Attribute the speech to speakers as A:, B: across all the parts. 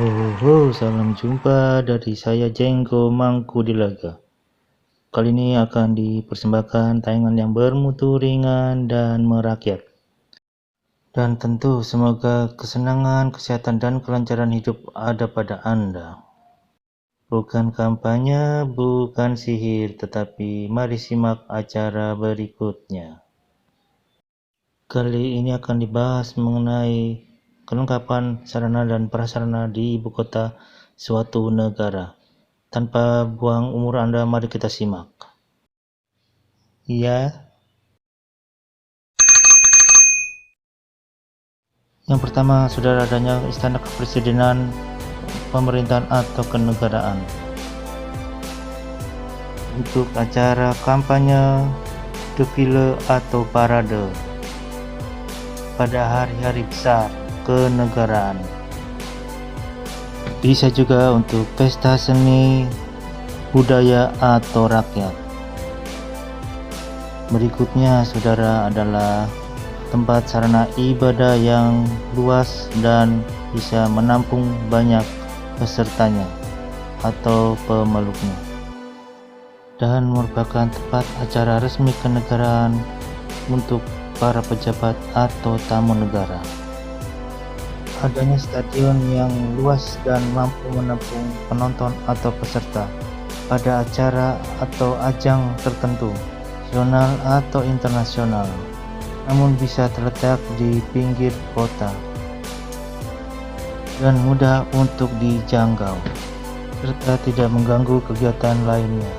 A: Salam jumpa dari saya Jenggo Mangku di Laga. Kali ini akan dipersembahkan tayangan yang bermutu ringan dan merakyat. Dan tentu semoga kesenangan, kesehatan, dan kelancaran hidup ada pada Anda. Bukan kampanye, bukan sihir, tetapi mari simak acara berikutnya. Kali ini akan dibahas mengenai kelengkapan sarana dan prasarana di ibu kota suatu negara. Tanpa buang umur Anda, mari kita simak. Ya. Yang pertama, sudah adanya istana kepresidenan, pemerintahan atau kenegaraan. Untuk acara kampanye, defile atau parade pada hari-hari besar kenegaraan. Bisa juga untuk pesta seni, budaya atau rakyat. Berikutnya, saudara, adalah tempat sarana ibadah yang luas dan bisa menampung banyak pesertanya atau pemeluknya, dan merupakan tempat acara resmi kenegaraan untuk para pejabat atau tamu negara. Adanya stadion yang luas dan mampu menampung penonton atau peserta pada acara atau ajang tertentu, nasional atau internasional, namun bisa terletak di pinggir kota dan mudah untuk dijangkau, serta tidak mengganggu kegiatan lainnya.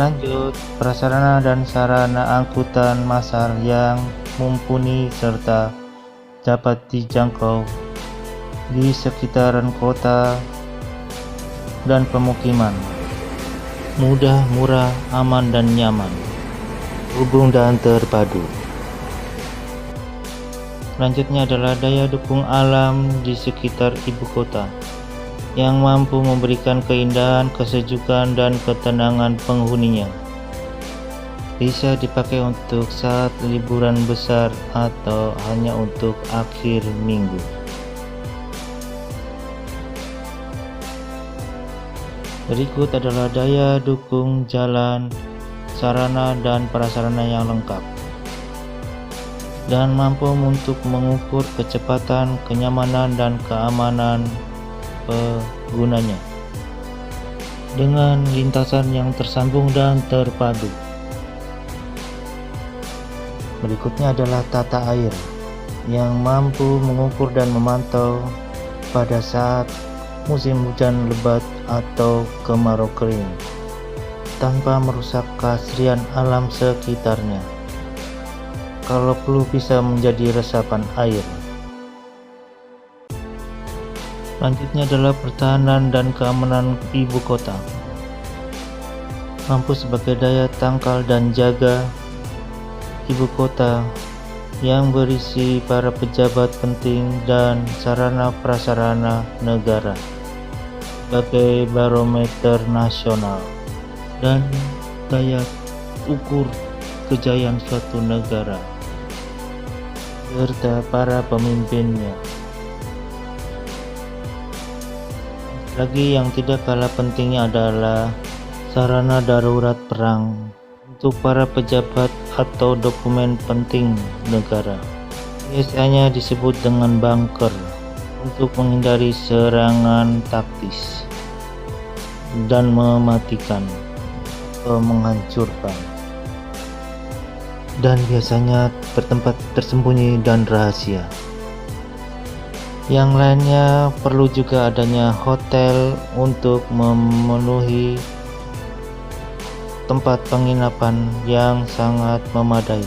A: Lanjut, prasarana dan sarana angkutan massal yang mumpuni serta dapat dijangkau di sekitaran kota dan pemukiman, mudah, murah, aman, dan nyaman, hubung dan terpadu. Selanjutnya adalah daya dukung alam di sekitar ibu kota yang mampu memberikan keindahan, kesejukan, dan ketenangan penghuninya. Bisa dipakai untuk saat liburan besar atau hanya untuk akhir minggu. Berikut adalah daya dukung jalan, sarana dan prasarana yang lengkap dan mampu untuk mengukur kecepatan, kenyamanan, dan keamanan penggunanya dengan lintasan yang tersambung dan terpadu. Berikutnya adalah tata air yang mampu mengukur dan memantau pada saat musim hujan lebat atau kemarau kering tanpa merusak keasrian alam sekitarnya. Kalau perlu bisa menjadi resapan air. Selanjutnya adalah pertahanan dan keamanan ibu kota. Mampu sebagai daya tangkal dan jaga ibu kota yang berisi para pejabat penting dan sarana prasarana negara sebagai barometer nasional dan daya ukur kejayaan suatu negara serta para pemimpinnya. Lagi yang tidak kalah pentingnya adalah sarana darurat perang untuk para pejabat atau dokumen penting negara. Biasanya disebut dengan bunker untuk menghindari serangan taktis dan mematikan atau menghancurkan, dan biasanya bertempat tersembunyi dan rahasia. Yang lainnya perlu juga adanya hotel untuk memenuhi tempat penginapan yang sangat memadai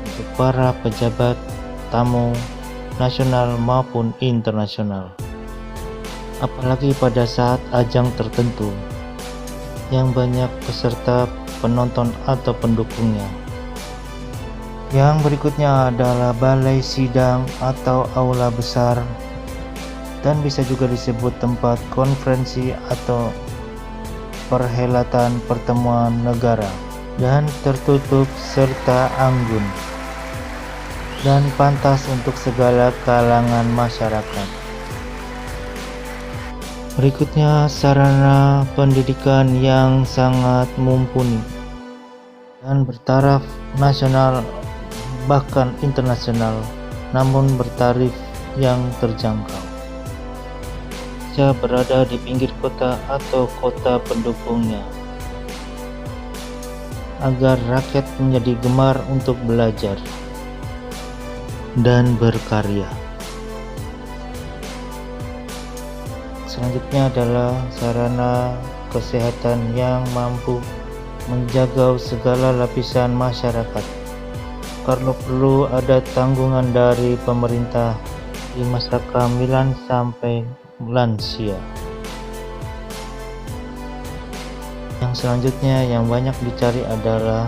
A: untuk para pejabat, tamu nasional maupun internasional, apalagi pada saat ajang tertentu yang banyak peserta, penonton atau pendukungnya. Yang berikutnya adalah balai sidang atau aula besar, dan bisa juga disebut tempat konferensi atau perhelatan pertemuan negara, dan tertutup serta anggun dan pantas untuk segala kalangan masyarakat. Berikutnya, sarana pendidikan yang sangat mumpuni dan bertaraf nasional bahkan internasional, namun bertarif yang terjangkau. Bisa berada di pinggir kota atau kota pendukungnya, agar rakyat menjadi gemar untuk belajar dan berkarya. Selanjutnya adalah sarana kesehatan yang mampu menjaga segala lapisan masyarakat. Kalau perlu ada tanggungan dari pemerintah di masa kehamilan sampai lansia. Yang selanjutnya yang banyak dicari adalah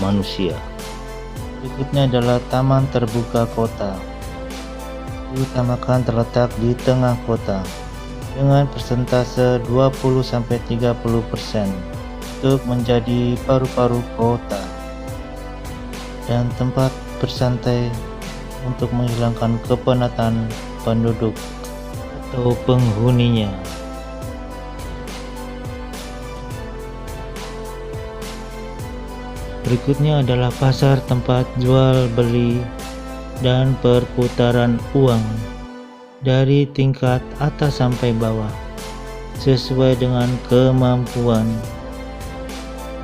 A: manusia. Berikutnya adalah taman terbuka kota. Diutamakan terletak di tengah kota dengan persentase 20-30% untuk menjadi paru-paru kota dan tempat bersantai untuk menghilangkan kepenatan penduduk atau penghuninya. Berikutnya adalah pasar tempat jual beli dan perputaran uang dari tingkat atas sampai bawah sesuai dengan kemampuan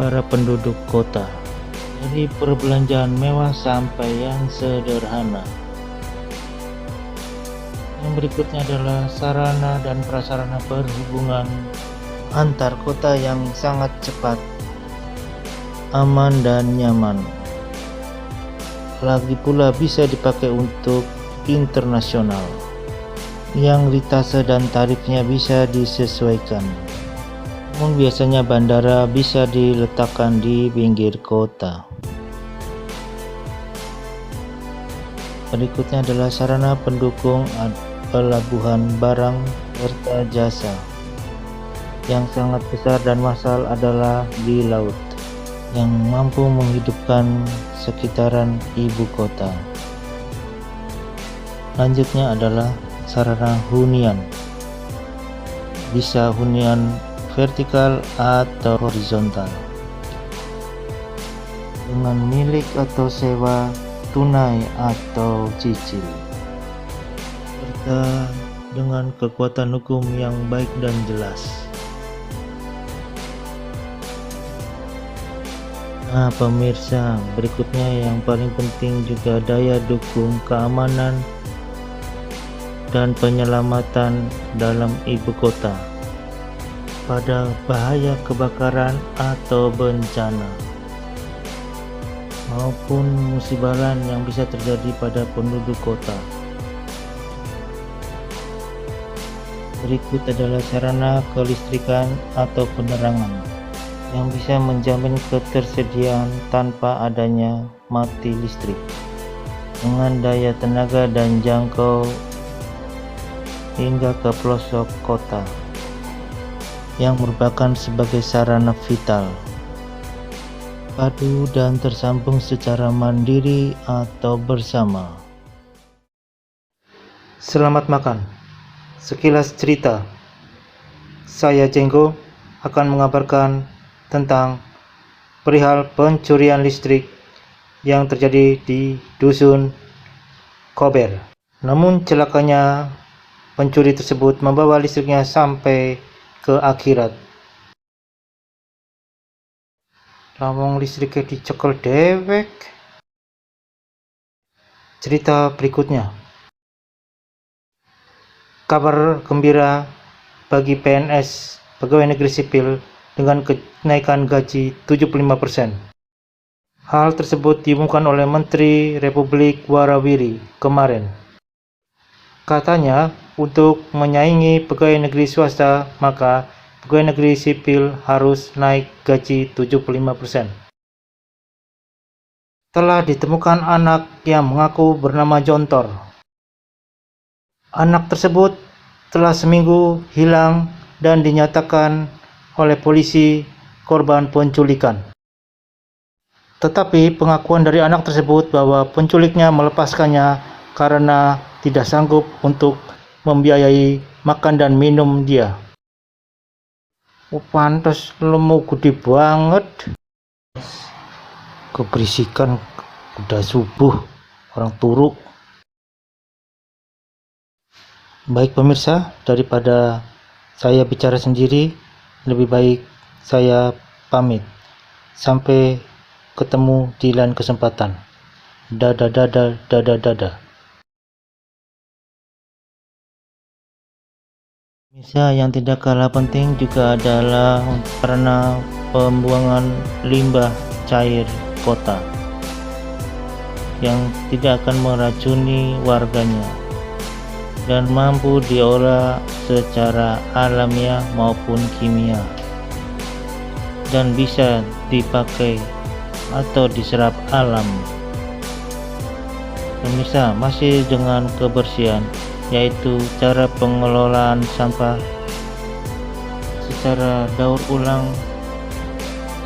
A: para penduduk kota, dari perbelanjaan mewah sampai yang sederhana. Yang berikutnya adalah sarana dan prasarana perhubungan antar kota yang sangat cepat, aman dan nyaman. Lagi pula bisa dipakai untuk internasional, yang litase dan tarifnya bisa disesuaikan. Namun biasanya bandara bisa diletakkan di pinggir kota. Berikutnya adalah sarana pendukung pelabuhan barang serta jasa. Yang sangat besar dan massal adalah di laut, yang mampu menghidupkan sekitaran ibu kota. Selanjutnya adalah sarana hunian. Bisa hunian vertikal atau horizontal, dengan milik atau sewa, tunai atau cicil, serta dengan kekuatan hukum yang baik dan jelas. Nah pemirsa, berikutnya yang paling penting juga daya dukung keamanan dan penyelamatan dalam ibu kota pada bahaya kebakaran atau bencana maupun musibalan yang bisa terjadi pada penduduk kota. Berikut adalah sarana kelistrikan atau penerangan yang bisa menjamin ketersediaan tanpa adanya mati listrik, dengan daya tenaga dan jangkau hingga ke pelosok kota, yang merupakan sebagai sarana vital, padu dan tersambung secara mandiri atau bersama. Selamat makan. Sekilas cerita, saya Jenggo akan mengabarkan tentang perihal pencurian listrik yang terjadi di Dusun Kober. Namun celakanya pencuri tersebut membawa listriknya sampai ke akhirat. Lawang listriknya dicekel dewek. Cerita berikutnya. Kabar gembira bagi PNS, pegawai negeri sipil, dengan kenaikan gaji 75%. Hal tersebut diumumkan oleh Menteri Republik Warawiri kemarin. Katanya, untuk menyaingi pegawai negeri swasta, maka pegawai negeri sipil harus naik gaji 75%. Telah ditemukan anak yang mengaku bernama Jontor. Anak tersebut telah seminggu hilang dan dinyatakan oleh polisi korban penculikan. Tetapi pengakuan dari anak tersebut bahwa penculiknya melepaskannya karena tidak sanggup untuk membiayai makan dan minum dia. Oh, pantas lemu gede banget. Keberisikan, udah subuh, orang turu. Baik pemirsa, daripada saya bicara sendiri, lebih baik saya pamit. Sampai ketemu di lain kesempatan. Dadah dadah dadah dadah. Pemirsa, yang tidak kalah penting juga adalah karena pembuangan limbah cair kota yang tidak akan meracuni warganya dan mampu diolah secara alamiah maupun kimia dan bisa dipakai atau diserap alam. Pemirsa, masih dengan kebersihan, yaitu cara pengelolaan sampah secara daur ulang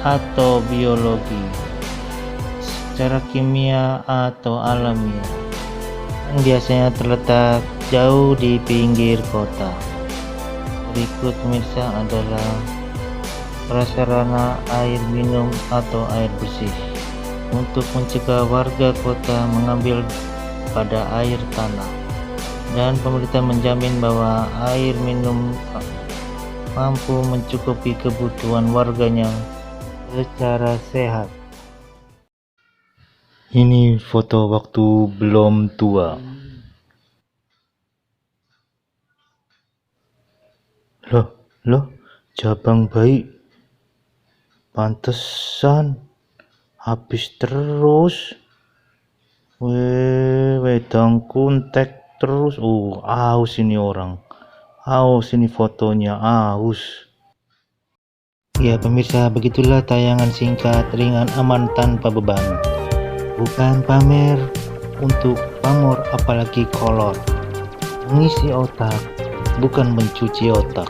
A: atau biologi, secara kimia atau alamiah, yang biasanya terletak jauh di pinggir kota. Berikut pemirsa adalah prasarana air minum atau air bersih untuk mencegah warga kota mengambil pada air tanah, dan pemerintah menjamin bahwa air minum mampu mencukupi kebutuhan warganya secara sehat. Ini foto waktu belum tua. Loh, jabang bayi. Pantesan habis terus. Wedang kuntek terus. Aus ini orang. Aus ini fotonya, aus. Ya pemirsa, begitulah tayangan singkat, ringan, aman, tanpa beban. Bukan pamer untuk pamor, apalagi kolot. Mengisi otak, bukan mencuci otak.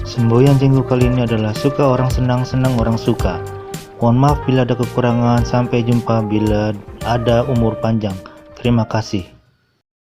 A: Semboyan Jenggo kali ini adalah suka orang senang, senang orang suka. Mohon maaf bila ada kekurangan. Sampai jumpa bila ada umur panjang. Terima kasih.